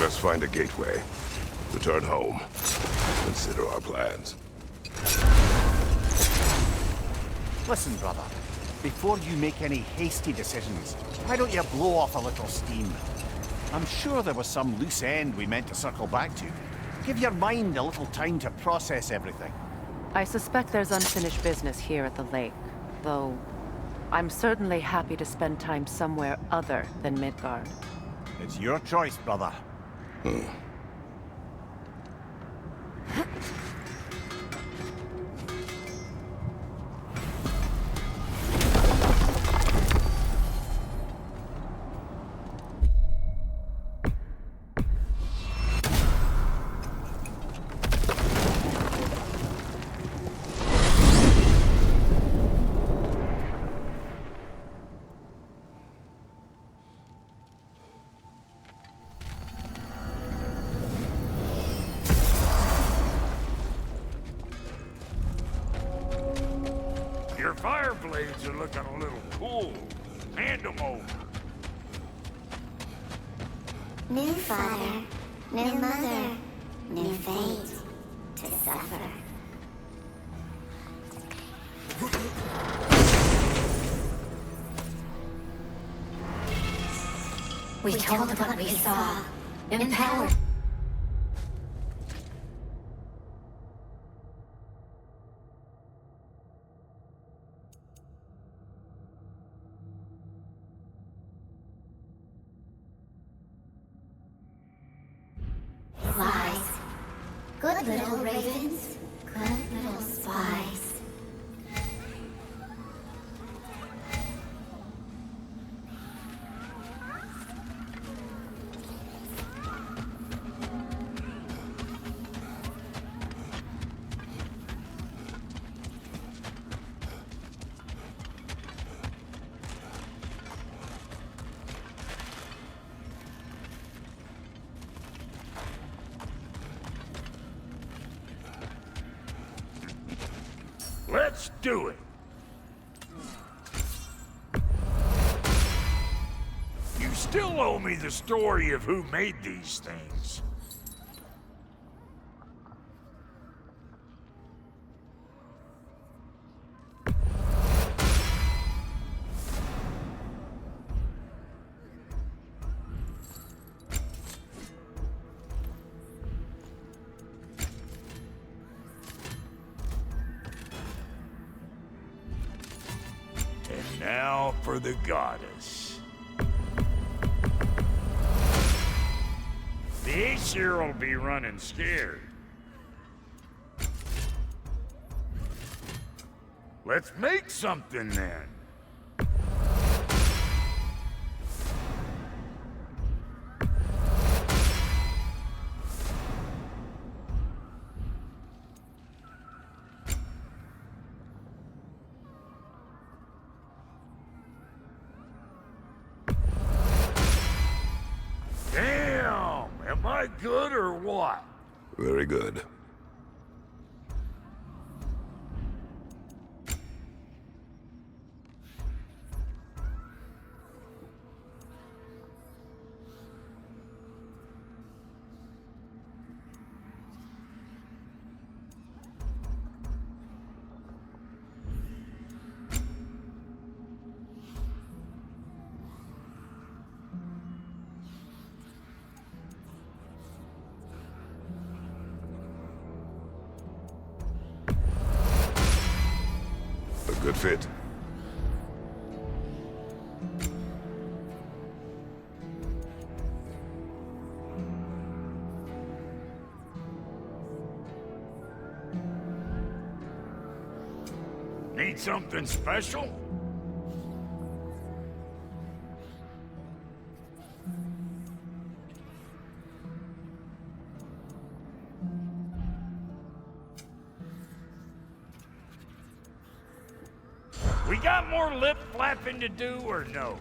us find a gateway. Return home. Consider our plans. Listen, brother. Before you make any hasty decisions, why don't you blow off a little steam? I'm sure there was some loose end we meant to circle back to. Give your mind a little time to process everything. I suspect there's unfinished business here at the lake, though I'm certainly happy to spend time somewhere other than Midgard. It's your choice, brother. Your fire blades are looking a little cool. Hand them over. New father, new mother, new fate to suffer. We told what we saw. Empowered. Flies. Good little ravens. Good little spies. Let's do it. You still owe me the story of who made these things. And now for the goddess. The Aesir will be running scared. Let's make something then. Damn! Am I good or what? Very good. A good fit. Need something special? We got more lip flapping to do or no?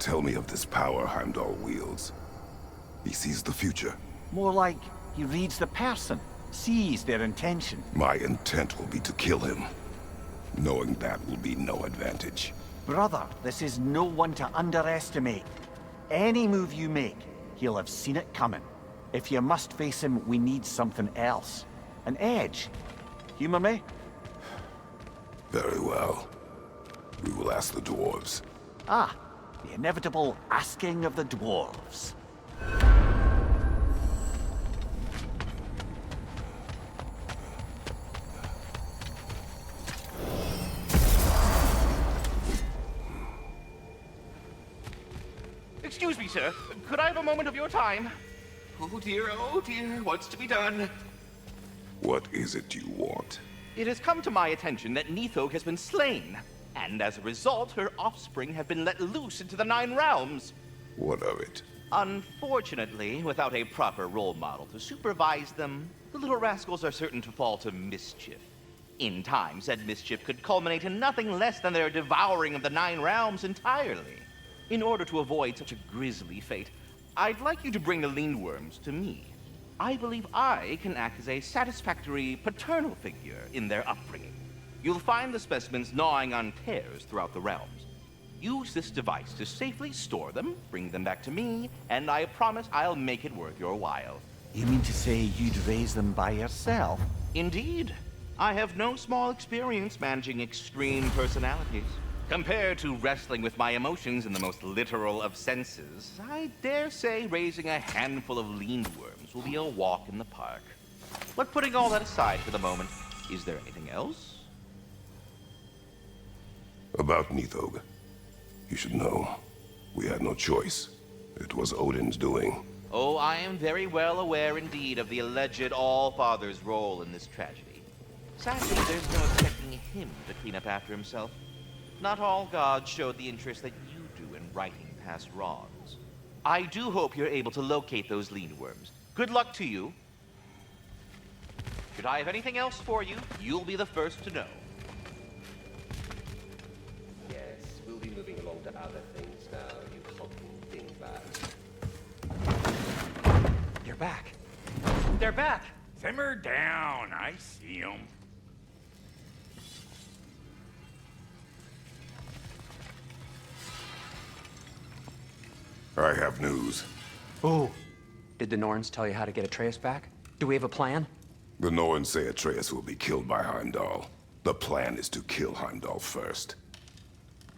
tell me of this power Heimdall wields. He sees the future. More like he reads the person, sees their intention. My intent will be to kill him. Knowing that will be no advantage. Brother, this is no one to underestimate. Any move you make, he'll have seen it coming. If you must face him, we need something else. An edge. Humor me? Very well. We will ask the dwarves. Ah, the inevitable asking of the dwarves. Excuse me, sir. Could I have a moment of your time? Oh dear, what's to be done? What is it you want? It has come to my attention that Nithog has been slain, and as a result, her offspring have been let loose into the Nine Realms. What of it? Unfortunately, without a proper role model to supervise them, the little rascals are certain to fall to mischief. In time, said mischief could culminate in nothing less than their devouring of the Nine Realms entirely. In order to avoid such a grisly fate, I'd like you to bring the Lindworms to me. I believe I can act as a satisfactory paternal figure in their upbringing. You'll find the specimens gnawing on tears throughout the realms. Use this device to safely store them, bring them back to me, and I promise I'll make it worth your while. You mean to say you'd raise them by yourself? Indeed. I have no small experience managing extreme personalities. Compared to wrestling with my emotions in the most literal of senses, I dare say raising a handful of Lindworms will be a walk in the park. But putting all that aside for the moment, is there anything else? About Nithog. You should know. We had no choice. It was Odin's doing. Oh, I am very well aware indeed of the alleged All-Father's role in this tragedy. Sadly, there's no expecting him to clean up after himself. Not all gods showed the interest that you do in righting past wrongs. I do hope you're able to locate those Lindworms. Good luck to you. Should I have anything else for you, you'll be the first to know. Yes, we'll be moving along to other things now, you hulking dingbat. You're back. They're back! Simmer down, I see 'em. I have news. Oh. Did the Norns tell you how to get Atreus back? Do we have a plan? The Norns say Atreus will be killed by Heimdall. The plan is to kill Heimdall first.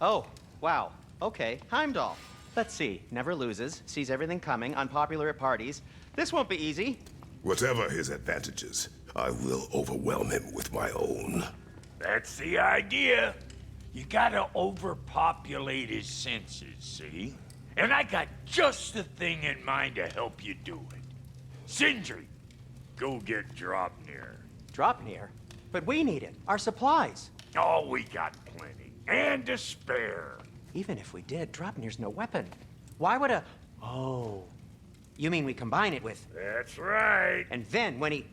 Oh, wow. Okay, Heimdall. Let's see. Never loses, sees everything coming, unpopular at parties. This won't be easy. Whatever his advantages, I will overwhelm him with my own. That's the idea. You gotta overpopulate his senses, see? And I got just the thing in mind to help you do it. Sindri, go get Draupnir. Draupnir? But we need it. Our supplies. Oh, we got plenty. And to spare. Even if we did, Draupnir's no weapon. Why would a... Oh. You mean we combine it with... That's right. And then when he...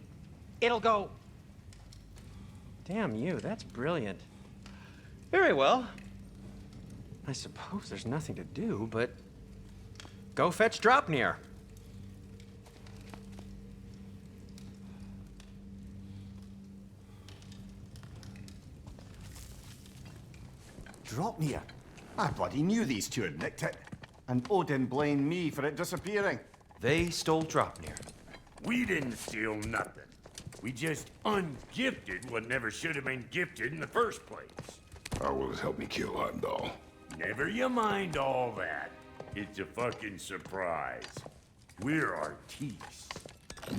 It'll go... Damn you, that's brilliant. Very well. I suppose there's nothing to do, but... Go fetch Draupnir. Draupnir? I bloody knew these two had nicked it. And Odin blamed me for it disappearing. They stole Draupnir. We didn't steal nothing. We just ungifted what never should have been gifted in the first place. How will it help me kill Heimdall? Never you mind all that. It's a fucking surprise. We're artistes.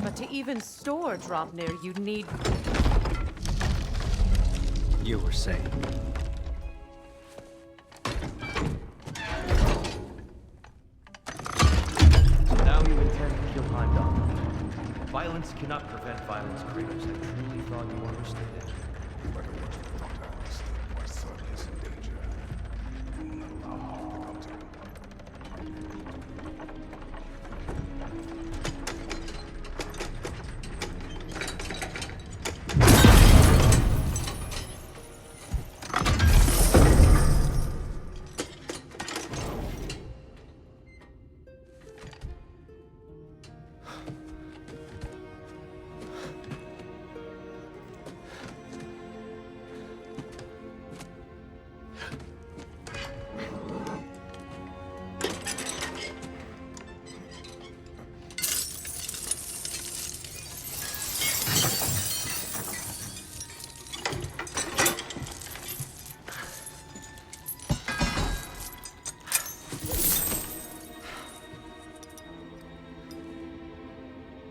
But to even store Draupnir, you'd need... You were saying. So now you intend to kill Heimdall. Violence cannot prevent violence, Kratos. I truly thought you understood it. No matter what you thought I understood, my son is in danger. I will not allow harm to come to him.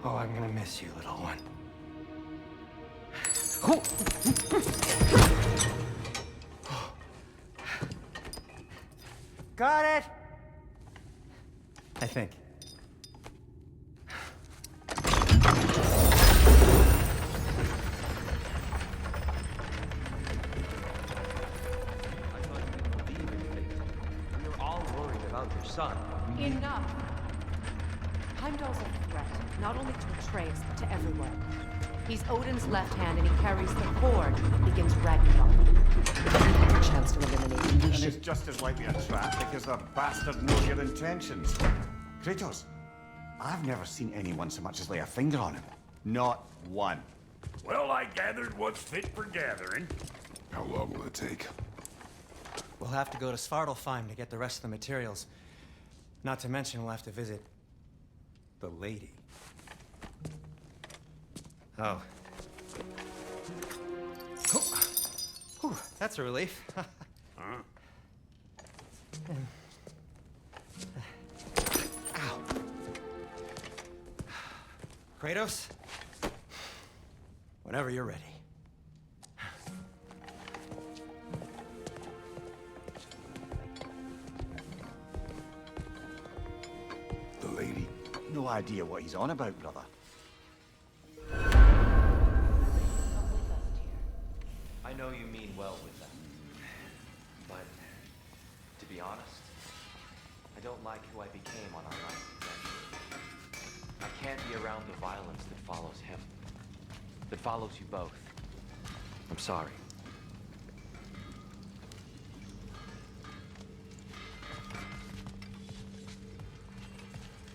Oh, I'm gonna miss you, little one. Got it! I think. Your son. Enough! Heimdall's a threat, not only to Atreus, but to everyone. He's Odin's left hand, and he carries the Horde that begins Ragnarok. A chance to eliminate him. We And should... it's just as likely a trap because the bastard knows your intentions. Kratos, I've never seen anyone so much as lay a finger on him. Not one. Well, I gathered what's fit for gathering. How long will it take? We'll have to go to Svartalfheim to get the rest of the materials. Not to mention we'll have to visit the lady. Oh. Whew, that's a relief. Ow. Kratos? Whenever you're ready. The lady? No idea what he's on about, brother. I know you mean well with them. But, to be honest, I don't like who I became on our last adventure. I can't be around the violence that follows him. That follows you both. I'm sorry.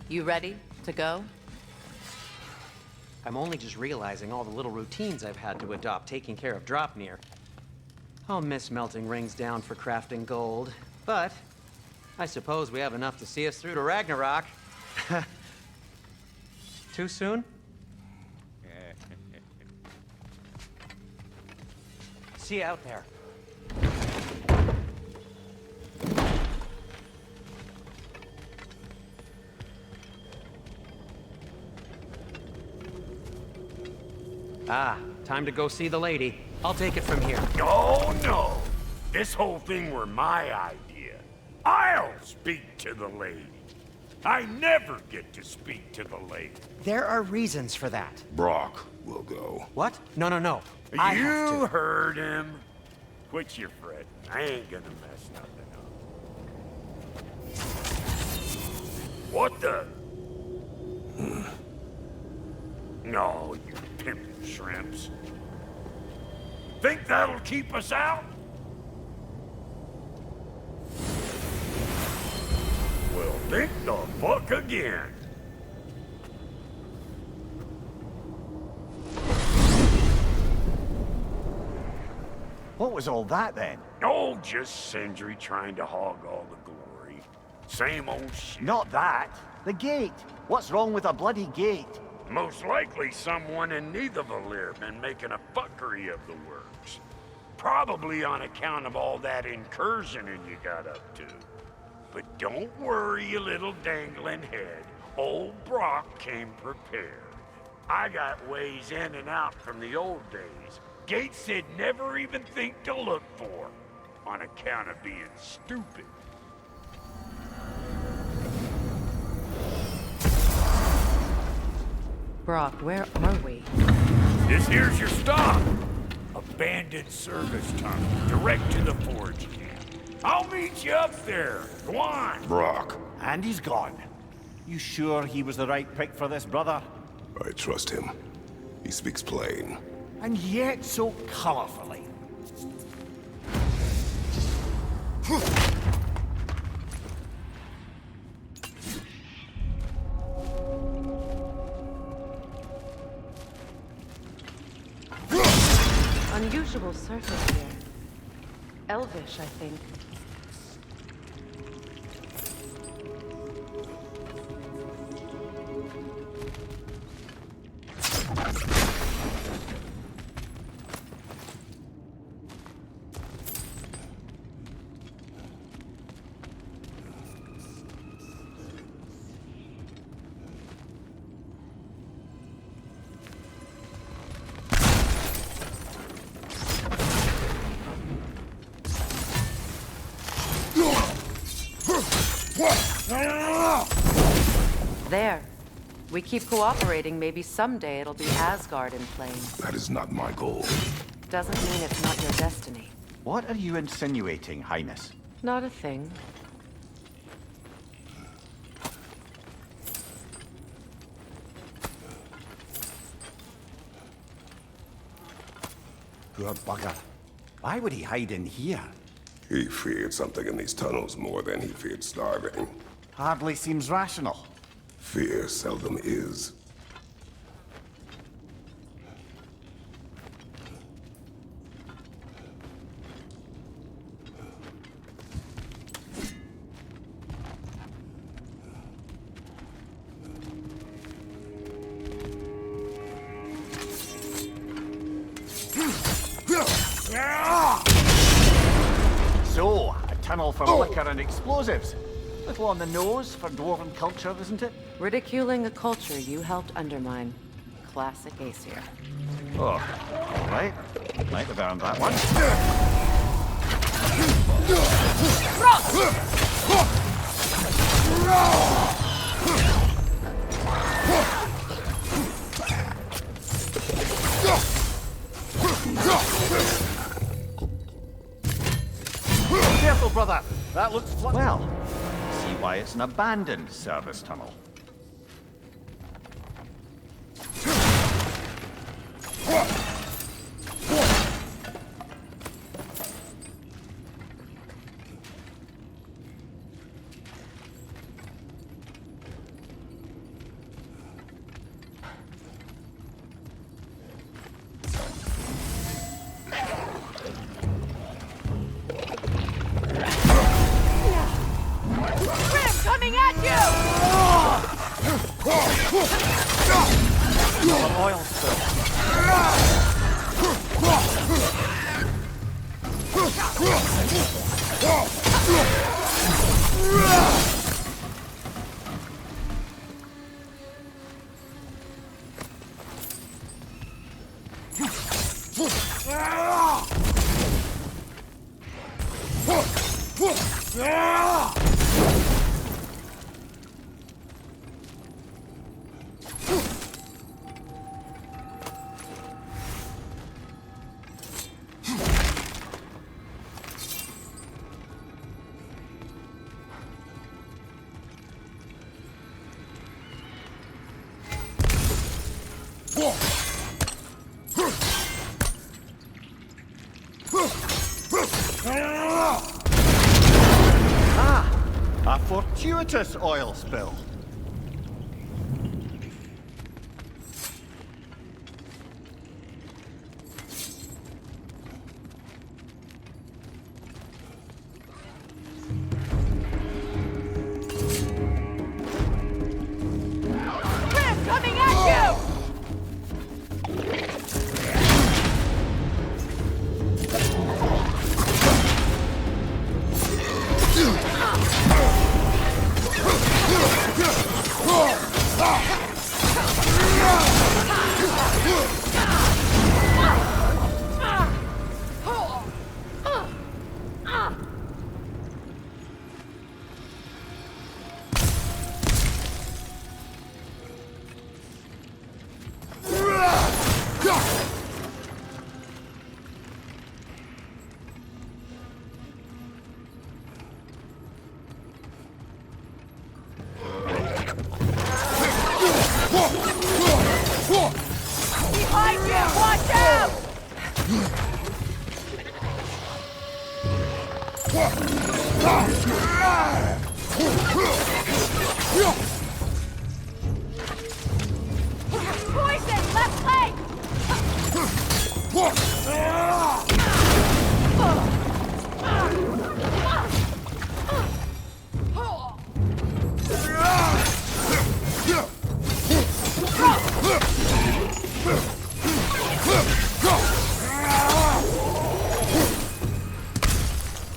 You ready to go? I'm only just realizing all the little routines I've had to adopt taking care of Dropnir. I'll miss melting rings down for crafting gold, but I suppose we have enough to see us through to Ragnarok. Too soon? See you out there. Ah, time to go see the lady. I'll take it from here. Oh, no. This whole thing were my idea. I'll speak to the lady. I never get to speak to the lady. There are reasons for that. Brock will go. What? No, no, no. I have You to. heard him. Quit your fretting. I ain't gonna mess nothing up. What the? No, you pimpin' shrimps. Think that'll keep us out? Well, think the fuck again. What was all that then? Oh, just Sindri trying to hog all the glory. Same old shit. Not that. The gate. What's wrong with a bloody gate? Most likely someone in Nidavellir been making a fuckery of the works. Probably on account of all that incursioning you got up to. But don't worry, you little dangling head. Old Brock came prepared. I got ways in and out from the old days. Gates they'd never even think to look for, on account of being stupid. Brock, where are we? This here's your stop. Abandoned service tunnel, direct to the forge camp. I'll meet you up there. Go on. Brock. And he's gone. You sure he was the right pick for this, brother? I trust him. He speaks plain. And yet so colorfully. Unusual surface here. Elvish, I think. There. We keep cooperating, maybe someday it'll be Asgard in flames. That is not my goal. Doesn't mean it's not your destiny. What are you insinuating, Highness? Not a thing. Poor bugger. Why would he hide in here? He feared something in these tunnels more than he feared starving. Hardly seems rational. Fear seldom is. So, a tunnel for liquor and explosives. Little on the nose for dwarven culture, isn't it? Ridiculing a culture you helped undermine. Classic Aesir. Oh, all right. Might have earned that one. Careful, brother. That looks well. See why it's an abandoned service tunnel. Coming at you! Oil spill. A fortuitous oil spill. Coming at you! Behind you! Watch out! Poison! Left leg!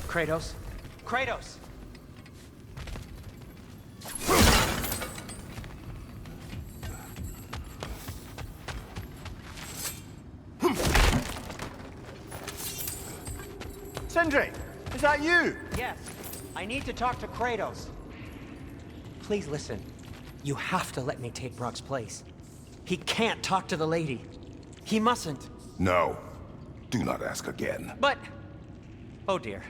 Kratos? Kratos! Sindri, is that you? Yes. I need to talk to Kratos. Please listen. You have to let me take Brock's place. He can't talk to the lady. He mustn't. No. Do not ask again. But... Oh dear.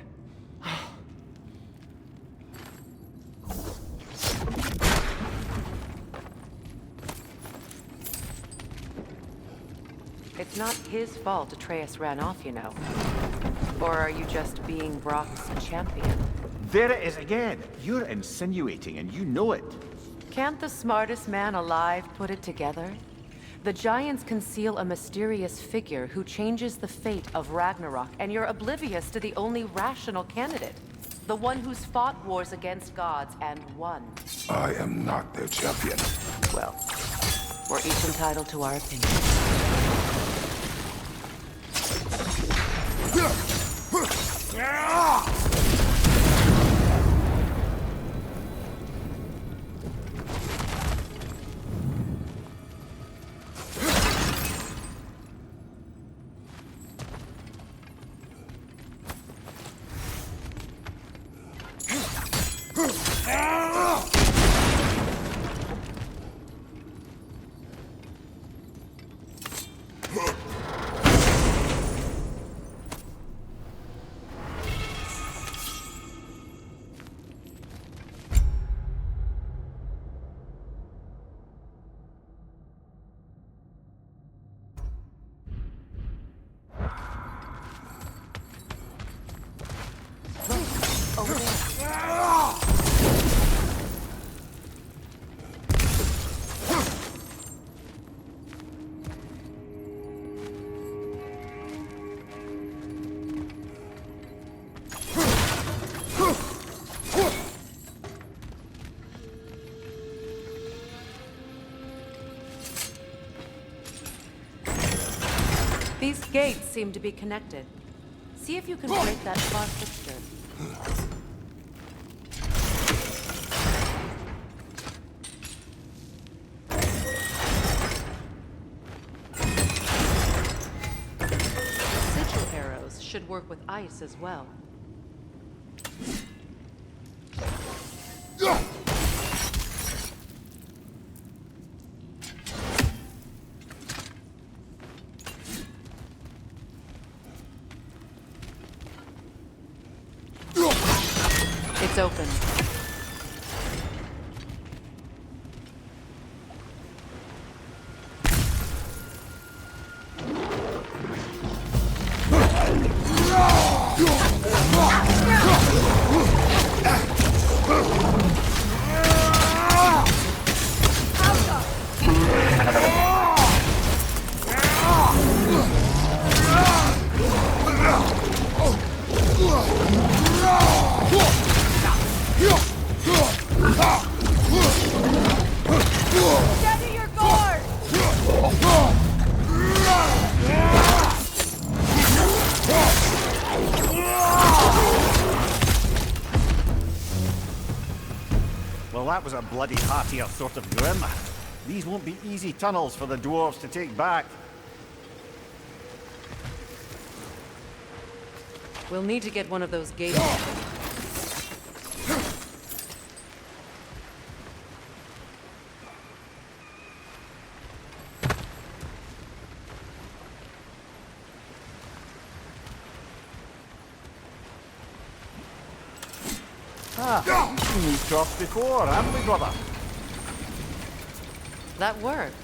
It's not his fault Atreus ran off, you know. Or are you just being Brock's champion? There it is again. You're insinuating, and you know it. Can't the smartest man alive put it together? The Giants conceal a mysterious figure who changes the fate of Ragnarok, and you're oblivious to the only rational candidate. The one who's fought wars against gods and won. I am not their champion. Well, we're each entitled to our opinion. These gates seem to be connected. See if you can break that bar fixture. Sigil arrows should work with ice as well. It's open. Steady your guard! Well, that was a bloody heartier sort of grim. These won't be easy tunnels for the dwarves to take back. We'll need to get one of those gates open. We've seen these troughs before, haven't we, brother? That worked.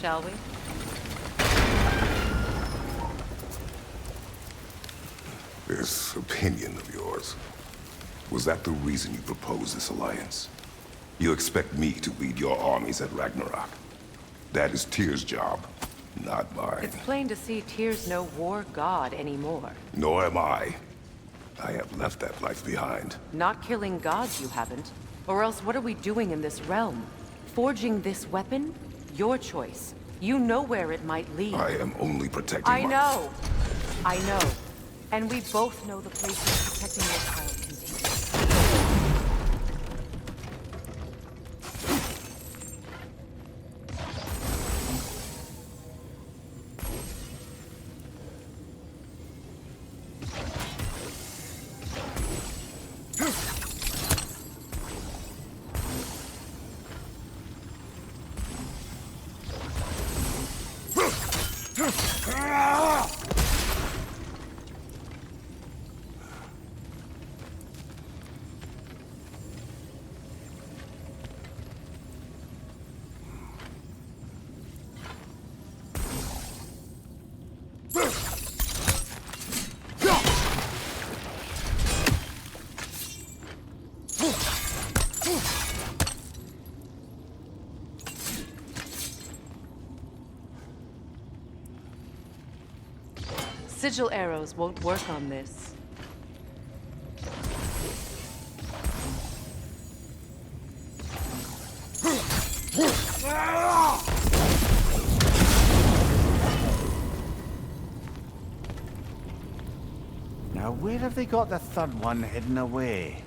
Shall we? This opinion of yours, was that the reason you proposed this alliance? You expect me to lead your armies at Ragnarok? That is Tyr's job, not mine. It's plain to see Tyr's no war god anymore. Nor am I. I have left that life behind. Not killing gods, you haven't. Or else what are we doing in this realm? Forging this weapon? Your choice. You know where it might lead. I am only protecting I know. And we both know the places protecting your child can take us. Sigil arrows won't work on this. Now, where have they got the third one hidden away?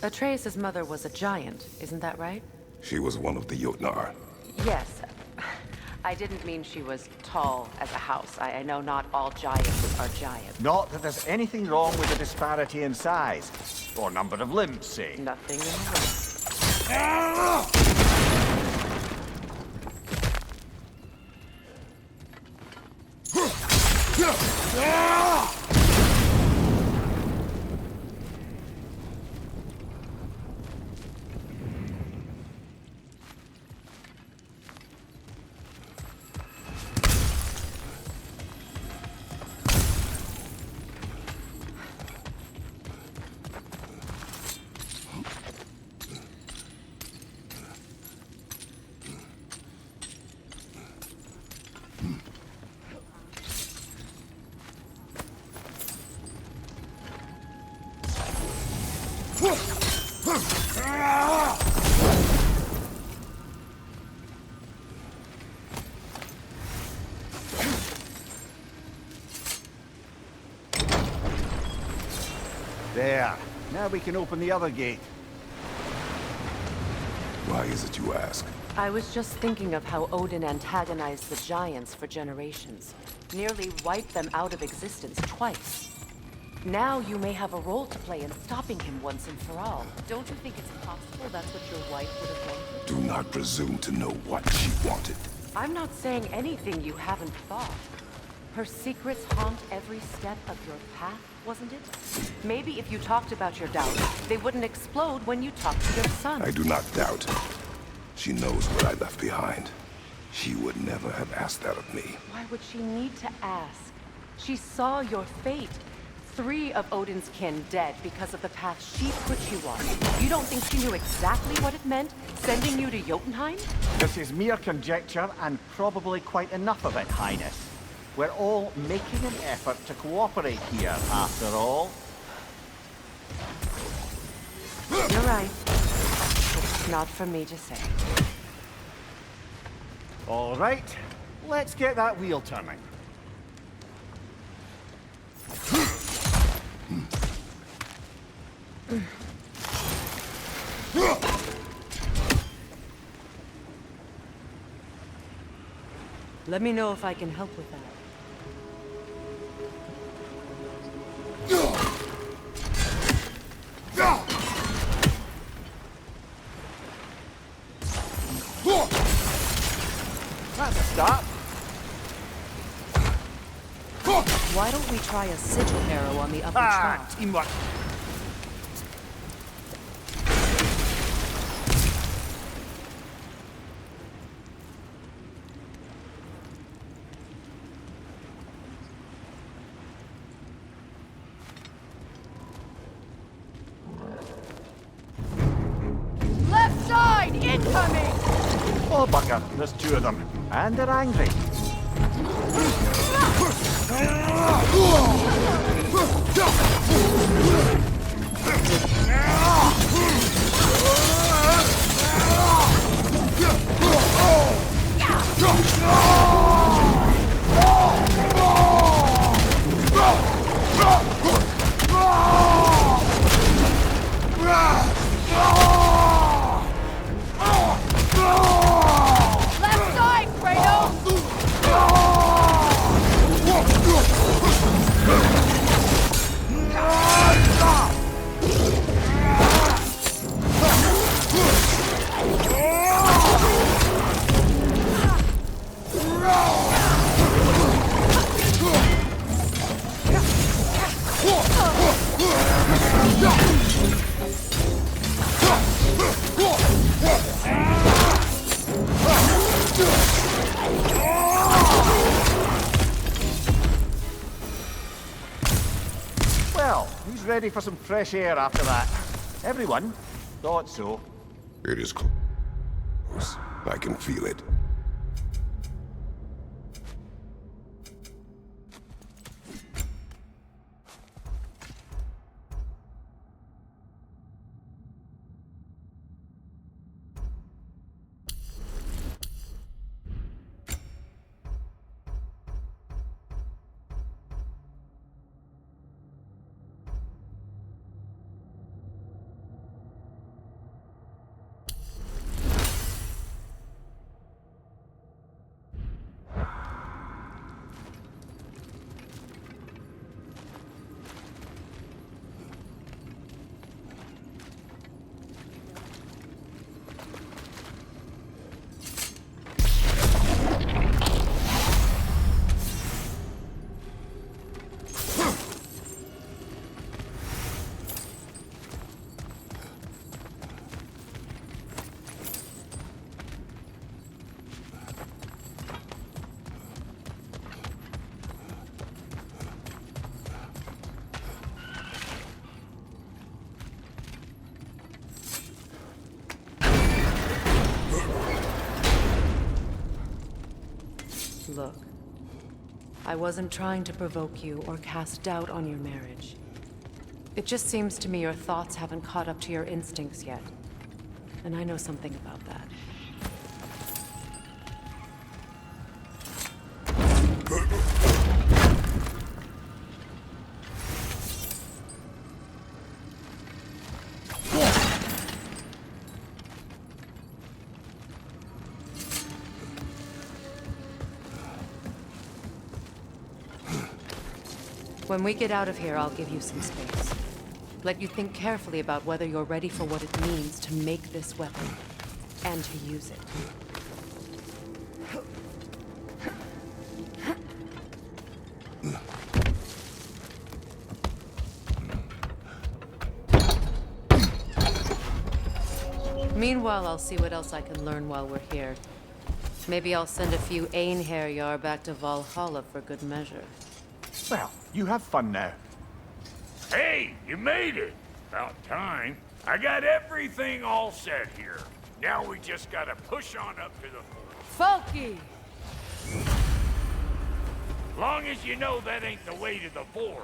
Atreus' mother was a giant, isn't that right? She was one of the Jotnar. Yes. I didn't mean she was tall as a house. I know not all giants are giants. Not that there's anything wrong with the disparity in size. Or number of limbs, say. Nothing in the way. There. Now we can open the other gate. Why is it you ask? I was just thinking of how Odin antagonized the giants for generations. Nearly wiped them out of existence twice. Now you may have a role to play in stopping him once and for all. Don't you think it's possible that's what your wife would have wanted? Do not presume to know what she wanted. I'm not saying anything you haven't thought. Her secrets haunt every step of your path, wasn't it? Maybe if you talked about your doubts, they wouldn't explode when you talked to your son. I do not doubt. She knows what I left behind. She would never have asked that of me. Why would she need to ask? She saw your fate. 3 of Odin's kin dead because of the path she put you on. You don't think she knew exactly what it meant, sending you to Jotunheim? This is mere conjecture, and probably quite enough of it, Highness. We're all making an effort to cooperate here, after all. You're right. It's not for me to say. All right, let's get that wheel turning. Let me know if I can help with that. That's a start. Why don't we try a sigil arrow on the upper trap? Teamwork. Left side, incoming! Oh, bugger. There's two of them. And they're angry. Left side, Kratos! Well, who's ready for some fresh air after that? Everyone? Thought so. It is close. I can feel it. Look, I wasn't trying to provoke you or cast doubt on your marriage. It just seems to me your thoughts haven't caught up to your instincts yet. And I know something about that. When we get out of here, I'll give you some space. Let you think carefully about whether you're ready for what it means to make this weapon, and to use it. Meanwhile, I'll see what else I can learn while we're here. Maybe I'll send a few Einherjar back to Valhalla for good measure. Well, you have fun now. Hey, you made it. About time. I got everything all set here. Now we just gotta push on up to the fort. Falky! Long as you know that ain't the way to the forge.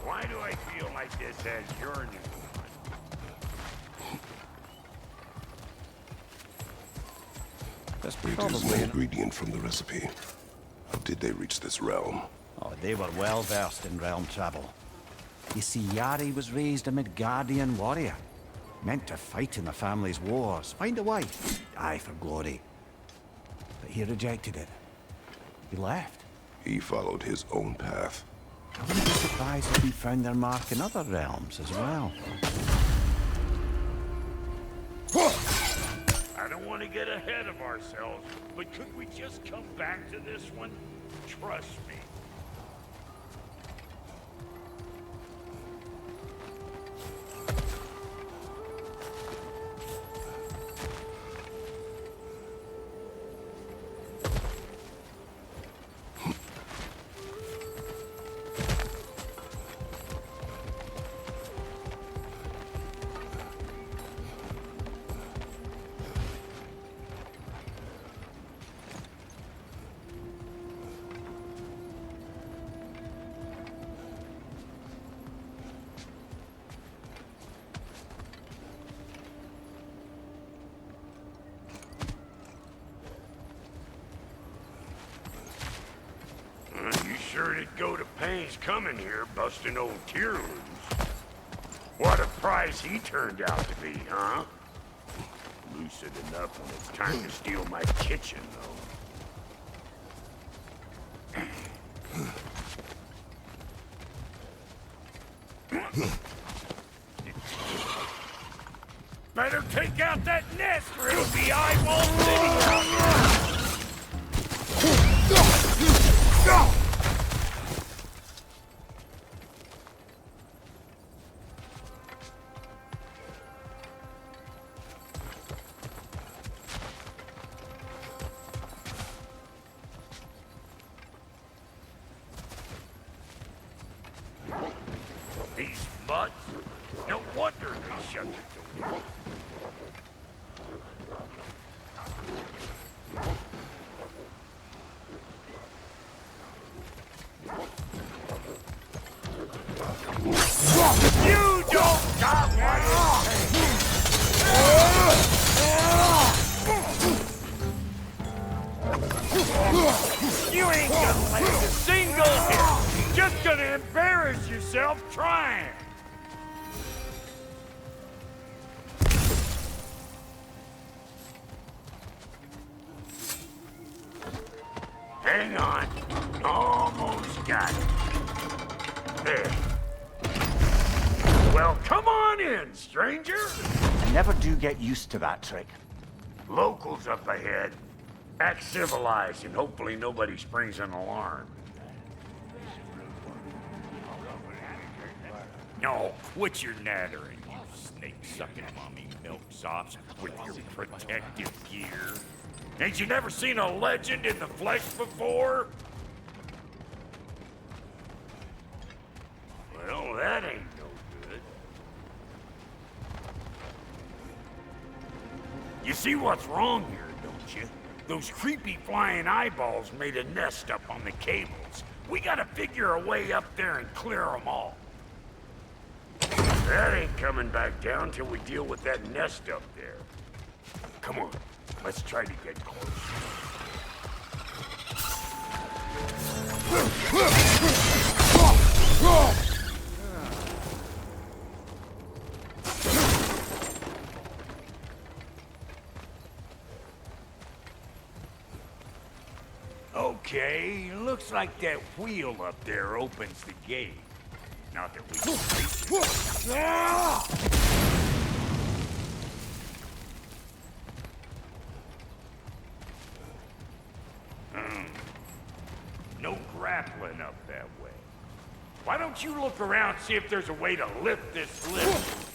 Why do I feel like this has your name on it? That's It is an ingredient from the recipe. How did they reach this realm? Oh, they were well versed in realm travel. You see, Yari was raised a Midgardian warrior. Meant to fight in the family's wars, find a wife, die for glory. But he rejected it. He left. He followed his own path. I wouldn't be surprised if he found their mark in other realms as well. I don't want to get ahead of ourselves, but could we just come back to this one? Trust me. Sure did go to pains coming here, busting old Tyr loose. What a prize he turned out to be, huh? Lucid enough when it's time to steal my kitchen, though. Better take out that nest or it'll be eyeball city out here! These mutts? No wonder they shut the door. You don't stop what You ain't gonna land a single hit. Just gonna embarrass yourself trying. Hang on. Almost got it. There. Well, come on in, stranger. I never do get used to that trick. Locals up ahead. Act civilized and hopefully nobody springs an alarm. No, quit your nattering, you snake-sucking mommy milksops with your protective gear. Ain't you never seen a legend in the flesh before? Well, that ain't no good. You see what's wrong here, don't you? Those creepy flying eyeballs made a nest up on the cables. We gotta figure a way up there and clear them all. That ain't coming back down till we deal with that nest up there. Come on, let's try to get close. Okay, looks like that wheel up there opens the gate. Not that we can reach it. No grappling up that way. Why don't you look around and see if there's a way to lift this lift?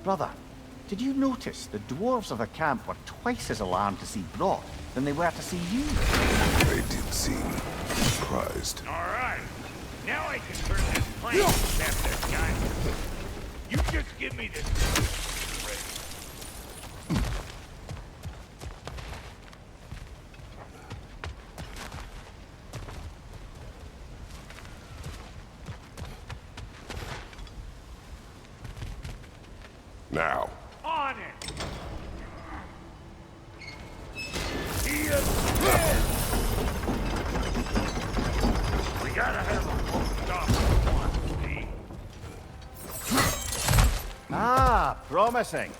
Brother, did you notice the dwarves of the camp were twice as alarmed to see Brock than they were to see you? They did seem surprised. All right. Now I can turn this plane after guy. You just give me this. Now, On it! He is dead! We gotta have a full stop at once, see? Ah, promising.